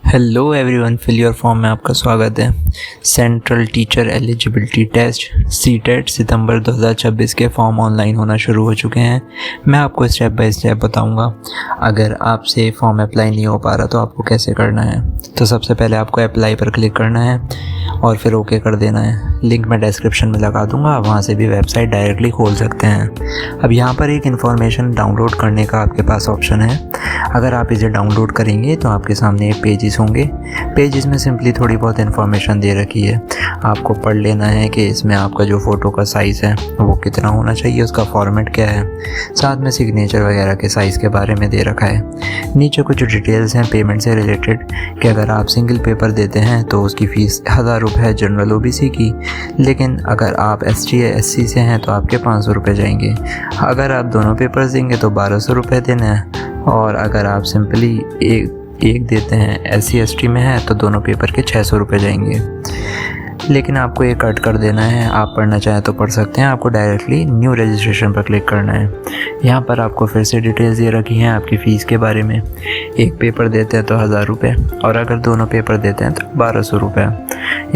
Hello everyone, fill your form में आपका स्वागत है। Central teacher eligibility test CTET सितंबर 2026 के फॉर्म ऑनलाइन होना शुरू हो चुके हैं। मैं आपको स्टेप बाय स्टेप बताऊंगा। अगर आपसे फॉर्म अप्लाई नहीं हो पा रहा तो आपको कैसे करना है। तो सबसे पहले आपको अप्लाई पर क्लिक करना है और फिर ओके कर देना है। लिंक मैं डिस्क्रिप्शन में लगा दूंगा, आप वहाँ से भी वेबसाइट डायरेक्टली खोल सकते हैं। अब यहाँ पर एक इन्फॉर्मेशन डाउनलोड करने का आपके पास ऑप्शन है। अगर आप इसे डाउनलोड करेंगे तो आपके सामने पेजेस होंगे। पेजेस में सिंपली थोड़ी बहुत इन्फॉर्मेशन दे रखी है, आपको पढ़ लेना है कि इसमें आपका जो फ़ोटो का साइज़ है वो कितना होना चाहिए, उसका फॉर्मेट क्या है, साथ में सिग्नेचर वगैरह के साइज़ के बारे में दे रखा है। नीचे कुछ डिटेल्स हैं पेमेंट से रिलेटेड कि अगर आप सिंगल पेपर देते हैं तो उसकी फ़ीस 1000 रुपये है जनरल ओबीसी की, लेकिन अगर आप ST या SC से हैं तो आपके 500 रुपये जाएंगे। अगर आप दोनों पेपर्स देंगे तो 1200 रुपये देना है, और अगर आप सिंपली एक देते हैं SC ST में है तो दोनों पेपर के 600 रुपये जाएंगे। लेकिन आपको ये कट कर देना है, आप पढ़ना चाहें तो पढ़ सकते हैं। आपको डायरेक्टली न्यू रजिस्ट्रेशन पर क्लिक करना है। यहाँ पर आपको फिर से डिटेल्स दे रखी हैं आपकी फ़ीस के बारे में। एक पेपर देते हैं तो 1000 रुपये, और अगर दोनों पेपर देते हैं तो 1200 रुपये।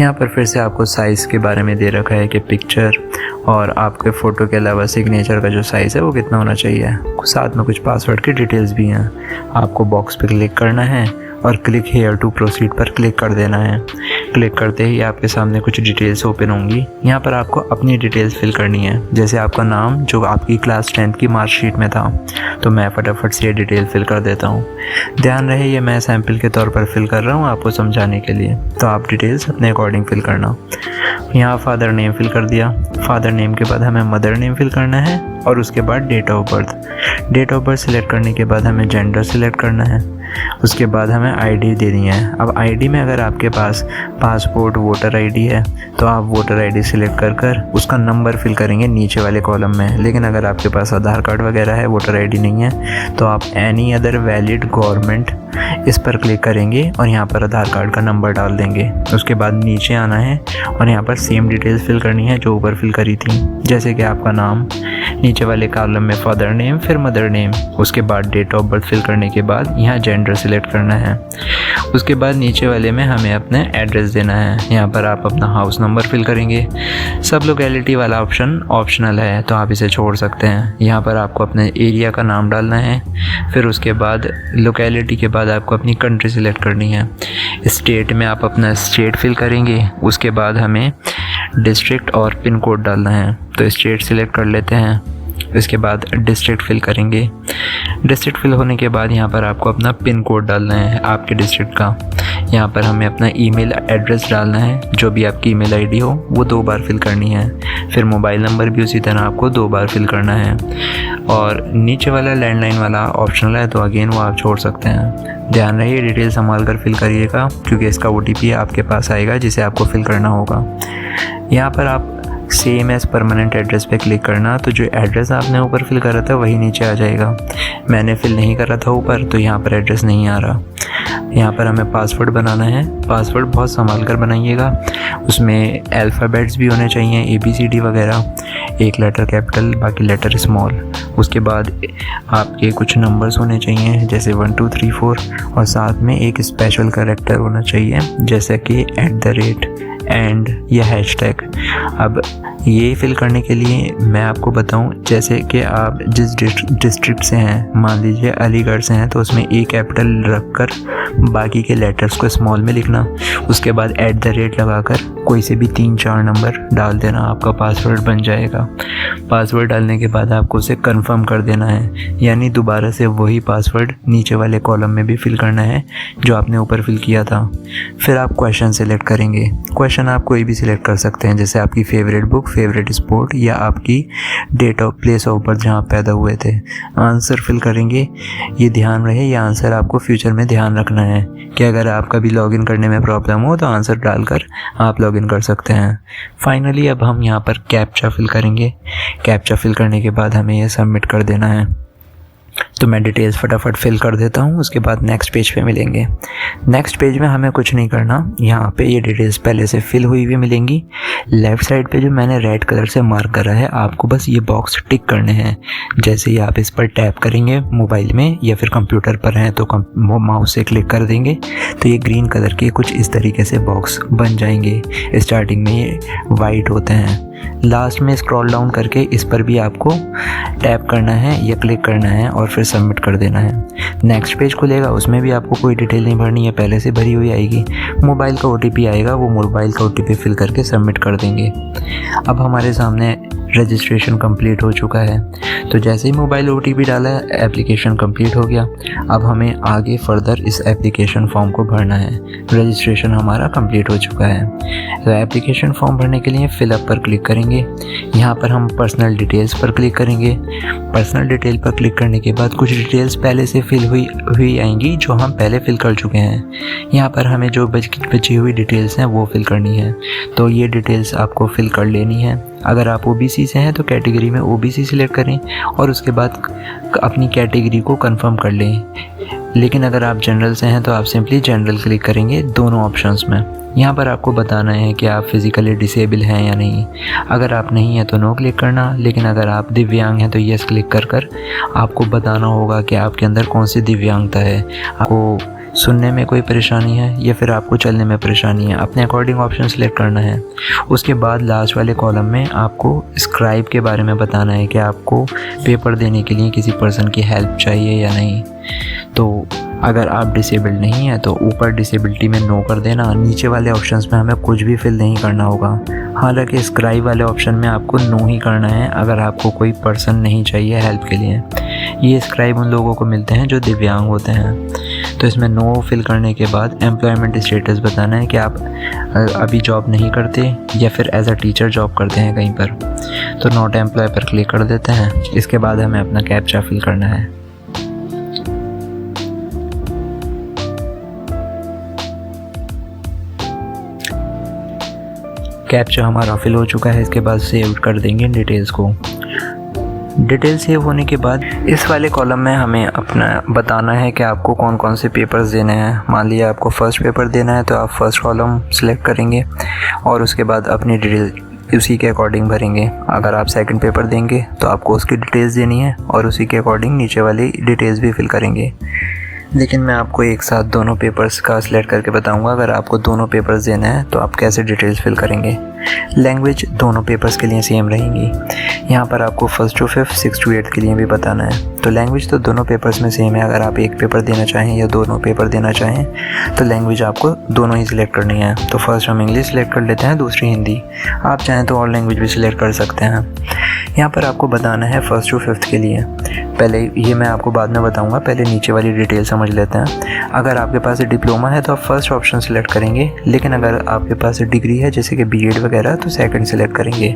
यहाँ पर फिर से आपको साइज़ के बारे में दे रखा है कि पिक्चर और आपके फ़ोटो के अलावा सिग्नेचर का जो साइज़ है वो कितना होना चाहिए। साथ में कुछ पासवर्ड की डिटेल्स भी हैं। आपको बॉक्स पे क्लिक करना है और क्लिक हेयर टू प्रोसीड पर क्लिक कर देना है। क्लिक करते ही आपके सामने कुछ डिटेल्स ओपन होंगी। यहाँ पर आपको अपनी डिटेल्स फिल करनी है, जैसे आपका नाम जो आपकी क्लास 10th की मार्कशीट में था। तो मैं फटाफट से ये डिटेल फिल कर देता हूँ। ध्यान रहे ये मैं सैम्पल के तौर पर फिल कर रहा हूँ आपको समझाने के लिए, तो आप डिटेल्स अपने अकॉर्डिंग फिल करना। यहाँ फादर नेम फिल कर दिया। फादर नेम के बाद हमें मदर नेम फिल करना है और उसके बाद date of birth. Date of birth select करने के बाद हमें जेंडर सिलेक्ट करना है। उसके बाद हमें आईडी देनी है। अब आईडी में अगर आपके पास पासपोर्ट वोटर आईडी है तो आप वोटर आईडी सिलेक्ट कर उसका नंबर फिल करेंगे नीचे वाले कॉलम में। लेकिन अगर आपके पास आधार कार्ड वगैरह है, वोटर आईडी नहीं है, तो आप एनी अदर वैलिड गवर्नमेंट इस पर क्लिक करेंगे और यहाँ पर आधार कार्ड का नंबर डाल देंगे। उसके बाद नीचे आना है और यहाँ पर सेम डिटेल्स फिल करनी है जो ऊपर फिल करी थी, जैसे कि आपका नाम, नीचे वाले कॉलम में फादर नेम, फिर मदर नेम। उसके बाद डेट ऑफ बर्थ फिल करने के बाद यहाँ जेंडर सिलेक्ट करना है। उसके बाद नीचे वाले में हमें अपने एड्रेस देना है। यहाँ पर आप अपना हाउस नंबर फिल करेंगे। सब लोकेलिटी वाला ऑप्शन ऑप्शनल है तो आप इसे छोड़ सकते हैं। यहाँ पर आपको अपने एरिया का नाम डालना है। फिर उसके बाद लोकेलिटी के बाद आपको अपनी कंट्री सिलेक्ट करनी है। स्टेट में आप अपना स्टेट फिल करेंगे। उसके बाद हमें डिस्ट्रिक्ट और पिन कोड डालना है, तो स्टेट सिलेक्ट कर लेते हैं। इसके बाद डिस्ट्रिक्ट फिल करेंगे। डिस्ट्रिक्ट फिल होने के बाद यहाँ पर आपको अपना पिन कोड डालना है आपके डिस्ट्रिक्ट का। यहाँ पर हमें अपना ईमेल एड्रेस डालना है, जो भी आपकी ईमेल आईडी हो वो 2 बार फिल करनी है। फिर मोबाइल नंबर भी उसी तरह आपको 2 बार फिल करना है। और नीचे वाला लैंडलाइन वाला ऑप्शनल है तो अगेन वो आप छोड़ सकते हैं। ध्यान रहे डिटेल संभाल कर फिल करिएगा, क्योंकि इसका OTP आपके पास आएगा जिसे आपको फिल करना होगा। यहाँ पर आप सेम एज परमानेंट एड्रेस पे क्लिक करना, तो जो एड्रेस आपने ऊपर फिल करा था वही नीचे आ जाएगा। मैंने फिल नहीं करा था ऊपर, तो यहाँ पर एड्रेस नहीं आ रहा। यहाँ पर हमें पासवर्ड बनाना है। पासवर्ड बहुत संभाल कर बनाइएगा, उसमें अल्फ़ाबेट्स भी होने चाहिए, ABCD वगैरह, एक लेटर कैपिटल बाकी लेटर स्मॉल। उसके बाद आपके कुछ नंबर्स होने चाहिए जैसे 1 2 3 4, और साथ में एक स्पेशल कैरेक्टर होना चाहिए जैसे कि @ एंड या हैशटैग। अब ये फिल करने के लिए मैं आपको बताऊं, जैसे कि आप जिस डिस्ट्रिक्ट से हैं, मान लीजिए अलीगढ़ से हैं, तो उसमें A कैपिटल रखकर बाकी के लेटर्स को स्मॉल में लिखना। उसके बाद @ लगाकर कोई से भी 3-4 नंबर डाल देना, आपका पासवर्ड बन जाएगा। पासवर्ड डालने के बाद आपको उसे कंफर्म कर देना है, यानी दोबारा से वही पासवर्ड नीचे वाले कॉलम में भी फिल करना है जो आपने ऊपर फिल किया था। फिर आप क्वेश्चन सिलेक्ट करेंगे। क्वेश्चन आप कोई भी सिलेक्ट कर सकते हैं, जैसे आपकी फेवरेट बुक, फेवरेट स्पोर्ट, या आपकी date of place of birth जहाँ पैदा हुए थे। आंसर फिल करेंगे। ये ध्यान रहे ये आंसर आपको फ्यूचर में ध्यान रखना है कि अगर आपका भी लॉगिन करने में प्रॉब्लम हो तो आंसर डालकर आप लॉगिन कर सकते हैं। फाइनली अब हम यहाँ पर कैप्चा फिल करेंगे। कैप्चा फिल करने के बाद हमें यह सबमिट कर देना है। तो मैं डिटेल्स फटाफट फिल कर देता हूँ, उसके बाद नेक्स्ट पेज पे मिलेंगे। नेक्स्ट पेज में हमें कुछ नहीं करना, यहाँ पे ये डिटेल्स पहले से फिल हुई हुई मिलेंगी। लेफ़्ट साइड पे जो मैंने रेड कलर से मार्क करा है, आपको बस ये बॉक्स टिक करने हैं। जैसे ही आप इस पर टैप करेंगे मोबाइल में या फिर कंप्यूटर पर हैं तो माउस से क्लिक कर देंगे तो ये ग्रीन कलर के कुछ इस तरीके से बॉक्स बन जाएंगे। स्टार्टिंग में ये वाइट होते हैं, लास्ट में स्क्रॉल डाउन करके इस पर भी आपको टैप करना है या क्लिक करना है और फिर सबमिट कर देना है। नेक्स्ट पेज खुलेगा, उसमें भी आपको कोई डिटेल नहीं भरनी है, पहले से भरी हुई आएगी। मोबाइल का OTP आएगा, वो मोबाइल का OTP फिल करके सबमिट कर देंगे। अब हमारे सामने रजिस्ट्रेशन कंप्लीट हो चुका है। तो जैसे ही मोबाइल OTP डाला है, एप्लीकेशन कंप्लीट हो गया। अब हमें आगे फर्दर इस एप्लीकेशन फॉर्म को भरना है। रजिस्ट्रेशन हमारा कंप्लीट हो चुका है। तो एप्लीकेशन फॉर्म भरने के लिए फिलअप पर क्लिक करेंगे। यहाँ पर हम पर्सनल डिटेल्स पर क्लिक करेंगे। पर्सनल डिटेल पर क्लिक करने के बाद कुछ डिटेल्स पहले से फिल हुई आएंगी जो हम पहले फिल कर चुके हैं। यहाँ पर हमें जो बची हुई डिटेल्स हैं वो फिल करनी है। तो ये डिटेल्स आपको फिल कर लेनी है। अगर आप OBC से हैं तो कैटेगरी में OBC सिलेक्ट करें और उसके बाद अपनी कैटेगरी को कंफर्म कर लें। लेकिन अगर आप जनरल से हैं तो आप सिंपली जनरल क्लिक करेंगे दोनों ऑप्शंस में। यहाँ पर आपको बताना है कि आप फिज़िकली डिसेबल हैं या नहीं। अगर आप नहीं हैं तो नो क्लिक करना, लेकिन अगर आप दिव्यांग हैं तो येस क्लिक कर आपको बताना होगा कि आपके अंदर कौन सी दिव्यांगता है। आपको सुनने में कोई परेशानी है या फिर आपको चलने में परेशानी है, अपने अकॉर्डिंग ऑप्शन सेलेक्ट करना है। उसके बाद लास्ट वाले कॉलम में आपको स्क्राइब के बारे में बताना है कि आपको पेपर देने के लिए किसी पर्सन की हेल्प चाहिए या नहीं। तो अगर आप डिसेबल्ड नहीं हैं तो ऊपर डिसेबिलिटी में नो कर देना। नीचे वाले ऑप्शंस में हमें कुछ भी फिल नहीं करना होगा। हालांकि स्क्राइब वाले ऑप्शन में आपको नो ही करना है अगर आपको कोई पर्सन नहीं चाहिए हेल्प के लिए। ये स्क्राइब उन लोगों को मिलते हैं जो दिव्यांग होते हैं। तो इसमें नो फिल करने के बाद एम्प्लॉयमेंट स्टेटस बताना है कि आप अभी जॉब नहीं करते या फिर एज अ टीचर जॉब करते हैं कहीं पर। तो नॉट एम्प्लॉय पर क्लिक कर देते हैं। इसके बाद हमें अपना कैप्चा फिल करना है। कैप्चा हमारा फिल हो चुका है। इसके बाद सेव कर देंगे डिटेल्स को। डिटेल सेव होने के बाद इस वाले कॉलम में हमें अपना बताना है कि आपको कौन कौन से पेपर्स देने हैं। मान लिया आपको फर्स्ट पेपर देना है तो आप फर्स्ट कॉलम सेलेक्ट करेंगे और उसके बाद अपनी डिटेल उसी के अकॉर्डिंग भरेंगे। अगर आप सेकंड पेपर देंगे तो आपको उसकी डिटेल्स देनी है और उसी के अकॉर्डिंग नीचे वाली डिटेल्स भी फिल करेंगे। लेकिन मैं आपको एक साथ दोनों पेपर्स का सिलेक्ट करके बताऊंगा। अगर आपको दोनों पेपर्स देना है तो आप कैसे डिटेल्स फिल करेंगे। लैंग्वेज दोनों पेपर्स के लिए सेम रहेंगी। यहाँ पर आपको 1st to 5th 6th to 8th के लिए भी बताना है। तो लैंग्वेज तो दोनों पेपर्स में सेम है। अगर आप एक पेपर देना चाहें या दोनों पेपर देना चाहें तो लैंग्वेज आपको दोनों ही सिलेक्ट करनी है। तो फर्स्ट हम इंग्लिश सिलेक्ट कर लेते हैं, दूसरी हिंदी। आप चाहें तो और लैंग्वेज भी सिलेक्ट कर सकते हैं। यहाँ पर आपको बताना है 1st to 5th के लिए। पहले ये मैं आपको बाद में बताऊंगा, पहले नीचे वाली डिटेल समझ लेते हैं। अगर आपके पास डिप्लोमा है तो आप फर्स्ट ऑप्शन सेलेक्ट करेंगे, लेकिन अगर आपके पास डिग्री है जैसे कि BEd वगैरह तो सेकंड सेलेक्ट करेंगे।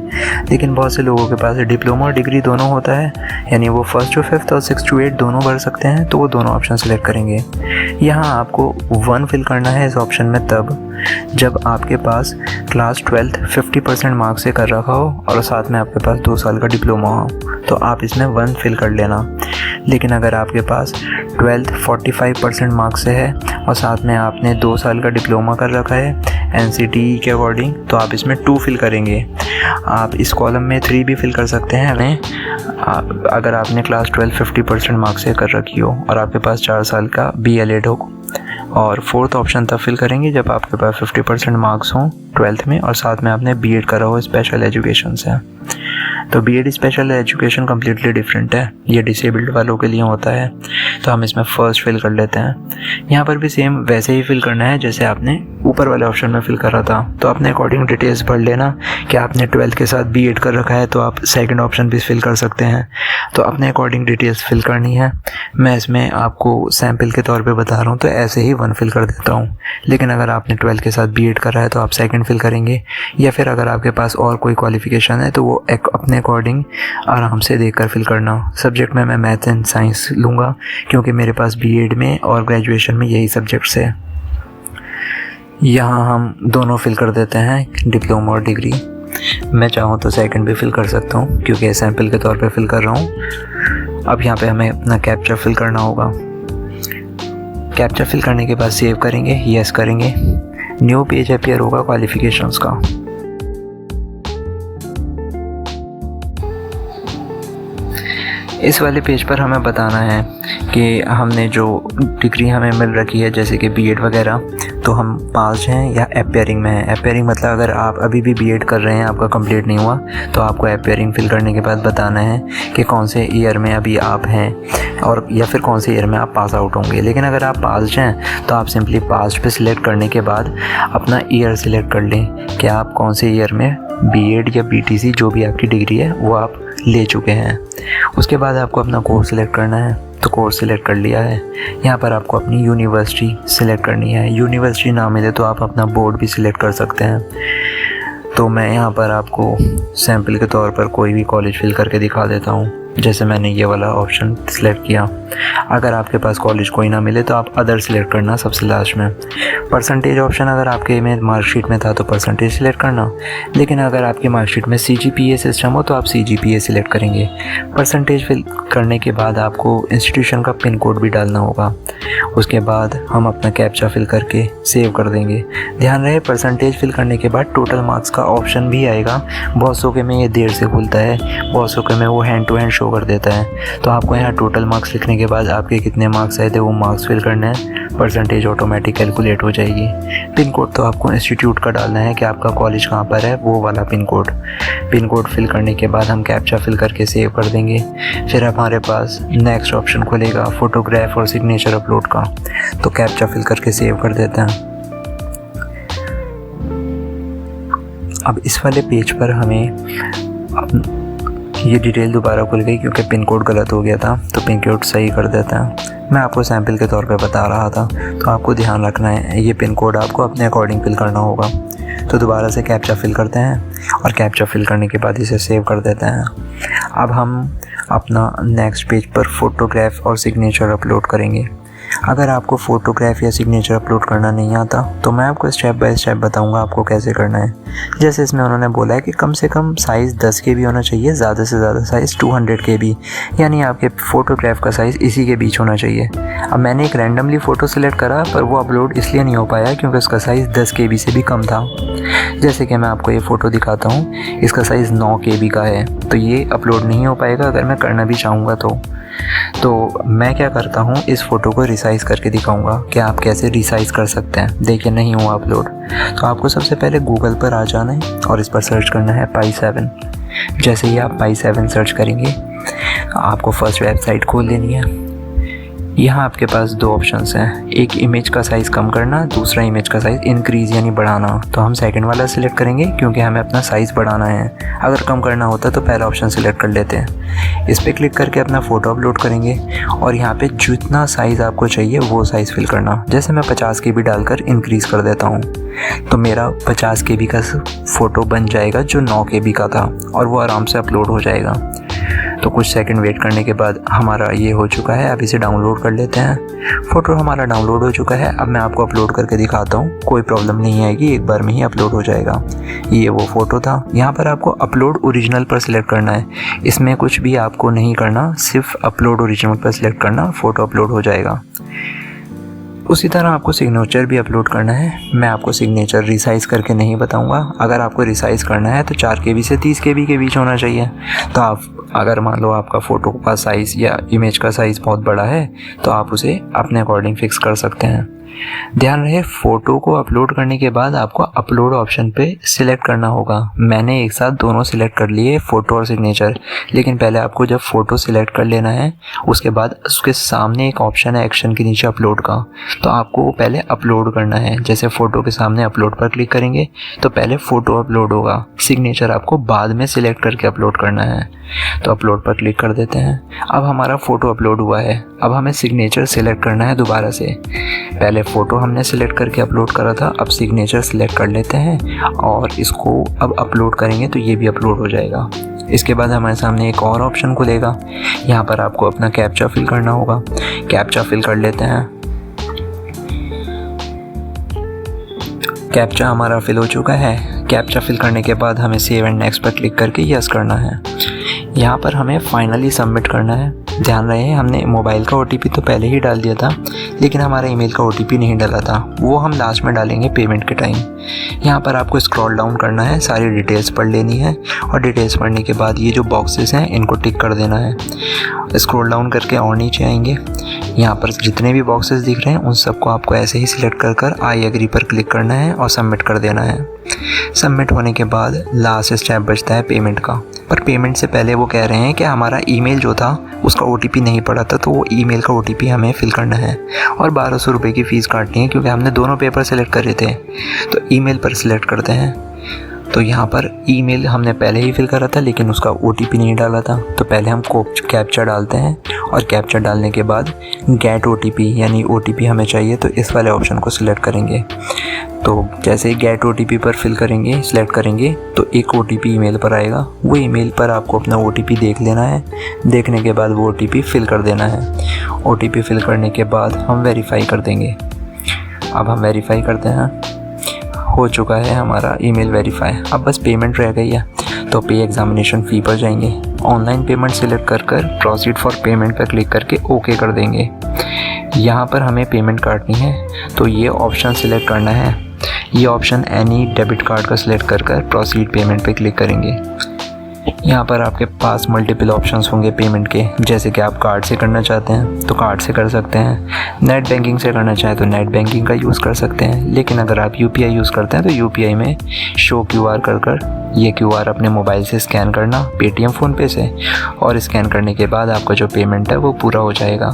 लेकिन बहुत से लोगों के पास डिप्लोमा और डिग्री दोनों होता है, यानी वो 1st to 5th और 6th to 8th दोनों भर सकते हैं, तो वो दोनों ऑप्शन सेलेक्ट करेंगे। यहाँ आपको 1 फिल करना है इस ऑप्शन में तब जब आपके पास क्लास 12th 50% मार्क्स से कर रखा हो और साथ में आपके पास 2 साल का डिप्लोमा हो, तो आप इसमें 1 फिल कर लेना। लेकिन अगर आपके पास 12th 45% मार्क्स से है और साथ में आपने 2 साल का डिप्लोमा कर रखा है NCTE के अकॉर्डिंग, तो आप इसमें 2 फिल करेंगे। आप इस कॉलम में 3 भी फिल कर सकते हैं अगर आपने क्लास 12 50% मार्क्स से कर रखी हो और आपके पास 4 साल का BLEd हो। और 4th ऑप्शन तब फिल करेंगे जब आपके पास 50% मार्क्स हों 12th में और साथ में आपने BEd करा हो स्पेशल एजुकेशन से। तो BEd special education completely different है, ये डिसेबल्ड वालों के लिए होता है। तो हम इसमें फर्स्ट फिल कर लेते हैं। यहाँ पर भी सेम वैसे ही फिल करना है जैसे आपने ऊपर वाले ऑप्शन में फिल करा था। तो अपने अकॉर्डिंग डिटेल्स भर लेना कि आपने 12th के साथ BEd कर रखा है तो आप सेकंड ऑप्शन भी फिल कर सकते हैं। तो अपने अकॉर्डिंग डिटेल्स फिल करनी है। मैं इसमें आपको सैम्पल के तौर पे बता रहा हूँ, तो ऐसे ही 1 फिल कर देता हूँ। लेकिन अगर आपने 12th के साथ BEd करा है तो आप सेकंड फिल करेंगे, या फिर अगर आपके पास और कोई क्वालिफिकेशन है तो वो अपने अकॉर्डिंग आराम से देखकर फिल करना। सब्जेक्ट में मैं मैथ एंड साइंस लूँगा क्योंकि मेरे पास BEd में और ग्रेजुएशन में यही सब्जेक्ट्स है। यहाँ हम दोनों फिल कर देते हैं, डिप्लोमा और डिग्री। मैं चाहूँ तो सेकंड भी फिल कर सकता हूँ क्योंकि सैम्पल के तौर पे फिल कर रहा हूँ। अब यहाँ पे हमें अपना कैप्चा फिल करना होगा। कैप्चा फिल करने के बाद सेव करेंगे, यस करेंगे, न्यू पेज अपीयर होगा क्वालिफिकेशंस का। इस वाले पेज पर हमें बताना है कि हमने जो डिग्री हमें मिल रखी है जैसे कि बीएड वगैरह, तो हम पास हैं या अपेयरिंग में हैं। अपेयरिंग मतलब अगर आप अभी भी बीएड कर रहे हैं, आपका कंप्लीट नहीं हुआ, तो आपको अपेयरिंग फिल करने के बाद बताना है कि कौन से ईयर में अभी आप हैं और या फिर कौन से ईयर में आप पास आउट होंगे। लेकिन अगर आप पास हैं तो आप सिंपली पास पे सिलेक्ट करने के बाद अपना ईयर सिलेक्ट कर लें कि आप कौन से ईयर में बीएड या बीटीसी जो भी आपकी डिग्री है वो आप ले चुके हैं। उसके बाद आपको अपना कोर्स सिलेक्ट करना है, तो कोर्स सिलेक्ट कर लिया है। यहाँ पर आपको अपनी यूनिवर्सिटी सिलेक्ट करनी है। यूनिवर्सिटी ना मिले तो आप अपना बोर्ड भी सिलेक्ट कर सकते हैं। तो मैं यहाँ पर आपको सैम्पल के तौर पर कोई भी कॉलेज फिल करके दिखा देता हूँ। जैसे मैंने ये वाला ऑप्शन सिलेक्ट किया। अगर आपके पास कॉलेज कोई ना मिले तो आप अदर सिलेक्ट करना सबसे लास्ट में। परसेंटेज ऑप्शन अगर आपके में मार्कशीट में था तो परसेंटेज सिलेक्ट करना, लेकिन अगर आपकी मार्कशीट में CGPA सिस्टम हो तो आप CGPA सिलेक्ट करेंगे। परसेंटेज फिल करने के बाद आपको इंस्टीट्यूशन का पिन कोड भी डालना होगा। उसके बाद हम अपना कैप्चा फिल करके सेव कर देंगे। ध्यान रहे परसेंटेज फिल करने के बाद टोटल मार्क्स का ऑप्शन भी आएगा। बहुत सौ के में ये देर से खुलता है, बहुत सौ के में वो हैंड टू हैंड शो कर देता है। तो आपको यहाँ टोटल मार्क्स लिखने के बाद आपके कितने मार्क्स आए थे वो मार्क्स फिल करना है, परसेंटेज ऑटोमेटिक कैलकुलेट हो जाएगी। पिन कोड तो आपको इंस्टीट्यूट का डालना है कि आपका कॉलेज कहाँ पर है, वो वाला पिन कोड फिल करने के बाद हम कैप्चा फिल करके सेव कर देंगे। फिर हमारे पास नेक्स्ट ऑप्शन खुलेगा फोटोग्राफ और सिग्नेचर अपलोड का, तो कैप्चा फिल करके सेव कर देते हैं। अब इस वाले पेज पर हमें ये डिटेल दोबारा खुल गई क्योंकि पिन कोड गलत हो गया था, तो पिन कोड सही कर देते हैं। मैं आपको सैम्पल के तौर पे बता रहा था, तो आपको ध्यान रखना है ये पिन कोड आपको अपने अकॉर्डिंग फिल करना होगा। तो दोबारा से कैप्चा फिल करते हैं और कैप्चा फिल करने के बाद इसे सेव कर देते हैं। अब हम अपना नेक्स्ट पेज पर फोटोग्राफ और सिग्नेचर अपलोड करेंगे। अगर आपको फ़ोटोग्राफ या सिग्नेचर अपलोड करना नहीं आता तो मैं आपको स्टेप बाय स्टेप बताऊंगा आपको कैसे करना है। जैसे इसमें उन्होंने बोला है कि कम से कम साइज़ 10 KB होना चाहिए, ज़्यादा से ज़्यादा साइज़ 200 KB, यानी आपके फ़ोटोग्राफ का साइज़ इसी के बीच होना चाहिए। अब मैंने एक रैंडमली फ़ोटो सिलेक्ट करा पर वो अपलोड इसलिए नहीं हो पाया क्योंकि उसका साइज़ 10 KB से भी कम था। जैसे कि मैं आपको ये फ़ोटो दिखाता हूँ, इसका साइज़ 9 KB का है, तो ये अपलोड नहीं हो पाएगा अगर मैं करना भी चाहूँगा तो मैं क्या करता हूँ, इस फ़ोटो को रिसाइज़ करके दिखाऊंगा कि आप कैसे रिसाइज़ कर सकते हैं। देखिए नहीं हुआ अपलोड, तो आपको सबसे पहले गूगल पर आ जाना है और इस पर सर्च करना है Pi7। जैसे ही आप Pi7 सर्च करेंगे आपको फर्स्ट वेबसाइट खोल लेनी है। यहाँ आपके पास दो ऑप्शंस हैं, एक इमेज का साइज़ कम करना, दूसरा इमेज का साइज़ इंक्रीज़ यानी बढ़ाना। तो हम सेकंड वाला सिलेक्ट करेंगे क्योंकि हमें अपना साइज़ बढ़ाना है। अगर कम करना होता तो पहला ऑप्शन सिलेक्ट कर लेते हैं। इस पर क्लिक करके अपना फ़ोटो अपलोड करेंगे और यहाँ पे जितना साइज़ आपको चाहिए वो साइज़ फिल करना। जैसे मैं 50 KB डालकर इंक्रीज़ कर देता हूँ तो मेरा 50 KB का फ़ोटो बन जाएगा जो 9 KB का था और वो आराम से अपलोड हो जाएगा। तो कुछ सेकंड वेट करने के बाद हमारा ये हो चुका है। अब इसे डाउनलोड कर लेते हैं। फ़ोटो हमारा डाउनलोड हो चुका है। अब मैं आपको अपलोड करके दिखाता हूँ, कोई प्रॉब्लम नहीं आएगी, एक बार में ही अपलोड हो जाएगा। ये वो फ़ोटो था। यहाँ पर आपको अपलोड ओरिजिनल पर सिलेक्ट करना है, इसमें कुछ भी आपको नहीं करना, सिर्फ अपलोड ओरिजिनल पर सिलेक्ट करना, फ़ोटो अपलोड हो जाएगा। उसी तरह आपको सिग्नेचर भी अपलोड करना है। मैं आपको सिग्नेचर रिसाइज़ करके नहीं बताऊंगा। अगर आपको रिसाइज़ करना है तो 4 KB से 30 KB के बीच होना चाहिए। तो आप अगर मान लो आपका फ़ोटो का साइज़ या इमेज का साइज़ बहुत बड़ा है तो आप उसे अपने अकॉर्डिंग फिक्स कर सकते हैं। ध्यान रहे फ़ोटो को अपलोड करने के बाद आपको अपलोड ऑप्शन पे सिलेक्ट करना होगा। मैंने एक साथ दोनों सिलेक्ट कर लिए, फ़ोटो और सिग्नेचर, लेकिन पहले आपको जब फ़ोटो सिलेक्ट कर लेना है उसके बाद उसके सामने एक ऑप्शन है एक्शन के नीचे अपलोड का, तो आपको वो पहले अपलोड करना है। जैसे फ़ोटो के सामने अपलोड पर क्लिक करेंगे तो पहले फ़ोटो अपलोड होगा, सिग्नेचर आपको बाद में सिलेक्ट करके अपलोड करना है। तो अपलोड पर क्लिक कर देते हैं। अब हमारा फ़ोटो अपलोड हुआ है। अब हमें सिग्नेचर सिलेक्ट करना है दोबारा से। पहले फ़ोटो हमने सिलेक्ट करके अपलोड करा था, अब सिग्नेचर सिलेक्ट कर लेते हैं और इसको अब अपलोड करेंगे तो ये भी अपलोड हो जाएगा। इसके बाद हमारे सामने एक और ऑप्शन खुलेगा। यहाँ पर आपको अपना कैप्चा फिल करना होगा। कैप्चा फिल कर लेते हैं। कैप्चा हमारा फिल हो चुका है। कैप्चा फिल करने के बाद हमें सेव एंड नेक्स्ट पर क्लिक करके यस करना है। यहाँ पर हमें फाइनली सबमिट करना है। ध्यान रहे हमने मोबाइल का OTP तो पहले ही डाल दिया था, लेकिन हमारा ईमेल का OTP नहीं डाला था, वो हम लास्ट में डालेंगे पेमेंट के टाइम। यहाँ पर आपको स्क्रॉल डाउन करना है, सारी डिटेल्स पढ़ लेनी है और डिटेल्स पढ़ने के बाद ये जो बॉक्सेस हैं इनको टिक कर देना है। स्क्रॉल डाउन करके और नीचे आएंगे, यहाँ पर जितने भी बॉक्सेस दिख रहे हैं उन सबको आपको ऐसे ही सिलेक्ट कर आई एग्री पर क्लिक करना है और सबमिट कर देना है। सबमिट होने के बाद लास्ट स्टेप बचता है पेमेंट का, पर पेमेंट से पहले वो कह रहे हैं कि हमारा ईमेल जो था उसका OTP नहीं पड़ा था, तो वो ईमेल का OTP हमें फिल करना है और 1200 रुपये की फ़ीस काटनी है, क्योंकि हमने दोनों पेपर सेलेक्ट करे थे। तो ईमेल पर सिलेक्ट करते हैं, तो यहाँ पर ईमेल हमने पहले ही फिल करा था लेकिन उसका OTP नहीं डाला था, तो पहले हम कैप्चा डालते हैं और कैप्चा डालने के बाद गेट OTP यानी OTP हमें चाहिए, तो इस वाले ऑप्शन को सिलेक्ट करेंगे। तो जैसे ही गेट OTP पर फिल करेंगे, सिलेक्ट करेंगे, तो एक OTP ईमेल पर आएगा। वो ईमेल पर आपको अपना OTP देख लेना है, देखने के बाद वो OTP फिल कर देना है। OTP फिल करने के बाद हम वेरीफाई कर देंगे। अब हम वेरीफाई करते हैं, हो चुका है हमारा ईमेल वेरीफाई। अब बस पेमेंट रह गई है, तो पे एग्जामिनेशन फ़ी पर जाएंगे, ऑनलाइन पेमेंट सिलेक्ट कर प्रोसीड फॉर पेमेंट पर क्लिक करके ओके कर देंगे। यहाँ पर हमें पेमेंट काटनी है, तो ये ऑप्शन सिलेक्ट करना है। ये ऑप्शन एनी डेबिट कार्ड का सिलेक्ट कर प्रोसीड पेमेंट पे क्लिक करेंगे। यहाँ पर आपके पास मल्टीपल ऑप्शंस होंगे पेमेंट के, जैसे कि आप कार्ड से करना चाहते हैं तो कार्ड से कर सकते हैं, नेट बैंकिंग से करना चाहें तो नेट बैंकिंग का यूज़ कर सकते हैं, लेकिन अगर आप UPI यूज़ करते हैं तो UPI में शो QR कर ये QR अपने मोबाइल से स्कैन करना पेटीएम फ़ोनपे से, और स्कैन करने के बाद आपका जो पेमेंट है वो पूरा हो जाएगा।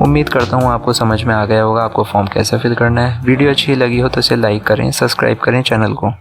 उम्मीद करता हूँ आपको समझ में आ गया होगा आपको फॉर्म कैसे फिल करना है। वीडियो अच्छी लगी हो तो इसे लाइक करें, सब्सक्राइब करें चैनल को।